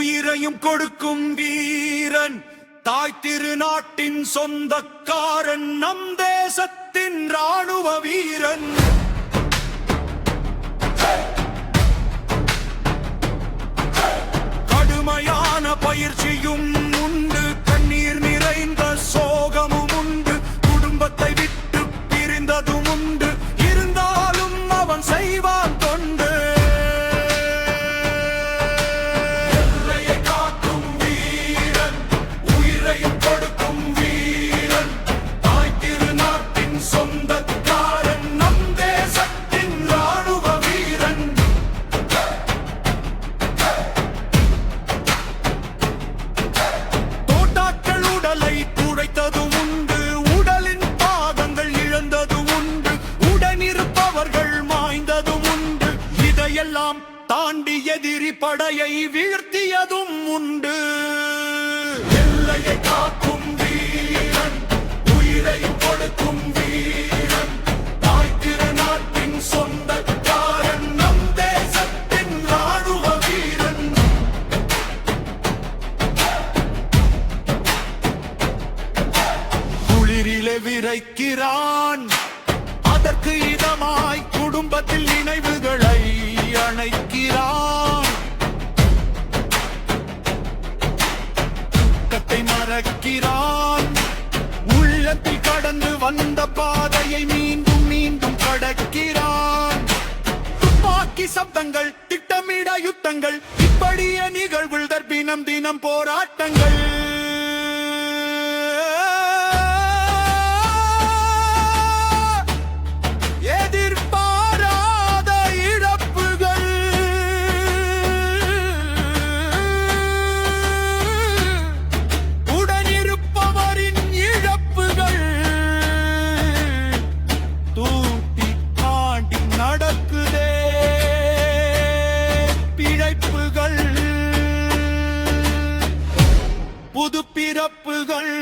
உயிரையும் கொடுக்கும் வீரன், தாய் திருநாட்டின் சொந்தக்காரன், நம் தேசத்தின் ராணுவ வீரன். கடுமையான பயிற்சியும் உண்டு, கண்ணீர் நிறைந்த சோகமும் உண்டு, குடும்பத்தை விட்டு பிரிந்ததும் உண்டு, இருந்தாலும் அவன் செய்வான் தொண்டு. எல்லையை காக்கும் வீரன், உயிரையும் கொடுக்கும் வீரன், தாய் திருநாட்டின் சொந்தக்காரன், நம் தேசத்தின் ராணுவ வீரன். தோட்டாக்கள் உடலை துடைத்ததும் உண்டு, உடலின் பாகங்கள் இழந்ததும் உண்டு, உடனிருப்பவர்கள் மாய்ந்ததும் உண்டு, இதையெல்லாம் தாண்டி எதிரி படையை வீழ்த்தியதும் உண்டு. எல்லையை காக்கும் வீரன், உயிரை கொடுக்கும் வீரன், தாய் திருநாட்டின் சொந்தக்காரன், நம் தேசத்தின் ராணுவ வீரன். குளிரிலே விரைக்கிறான், அதற்கு இதமாய் குடும்பத்தில் நினைவுகளை அணைக்கிறான். கட்டை மறக்கிறான், உள்ளத்தில் கடந்து வந்த பாதையை மீண்டும் மீண்டும் கடக்கிறான். துப்பாக்கி சப்தங்கள், திட்டமிட யுத்தங்கள், இப்படிய நிகழ்வுகள் தினம் தினம் போராட்டங்கள். எதிர்பாராத இழப்புகள், உடனிருப்பவரின் இழப்புகள், தூட்டி தாண்டி நடக்குதே பிழைப்புகள், புது பிறப்புகள்.